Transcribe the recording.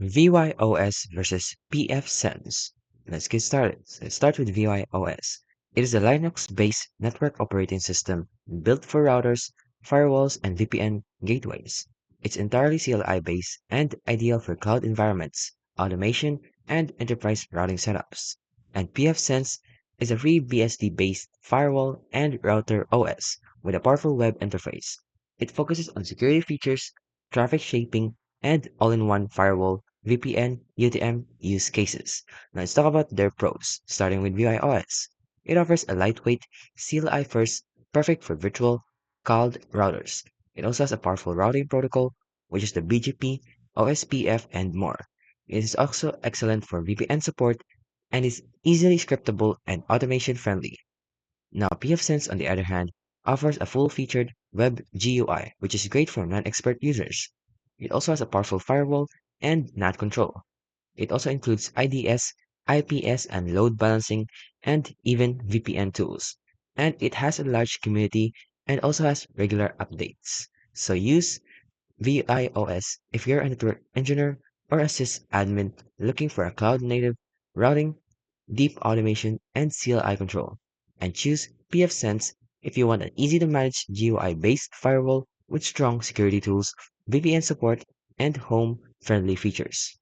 VyOS versus Pfsense. Let's get started. Let's start with VyOS. It is a Linux-based network operating system built for routers, firewalls, and VPN gateways. It's entirely CLI-based and ideal for cloud environments, automation, and enterprise routing setups. And Pfsense is a free BSD-based firewall and router OS with a powerful web interface. It focuses on security features, traffic shaping, and all-in-one firewall VPN, UTM use cases. Now let's talk about their pros, starting with VyOS. It offers a lightweight, CLI first, perfect for virtual, cloud routers. It also has a powerful routing protocol, which is the BGP, OSPF, and more. It is also excellent for VPN support and is easily scriptable and automation friendly. Now, pfSense, on the other hand, offers a full-featured web GUI, which is great for non-expert users. It also has a powerful firewall and NAT control. It also includes IDS, IPS, and load balancing, and even VPN tools. And it has a large community and also has regular updates. So use VIOS if you're a network engineer or a sysadmin looking for a cloud-native routing, deep automation, and CLI control. And choose pfSense if you want an easy-to-manage GUI-based firewall with strong security tools, VPN support, and home-friendly features.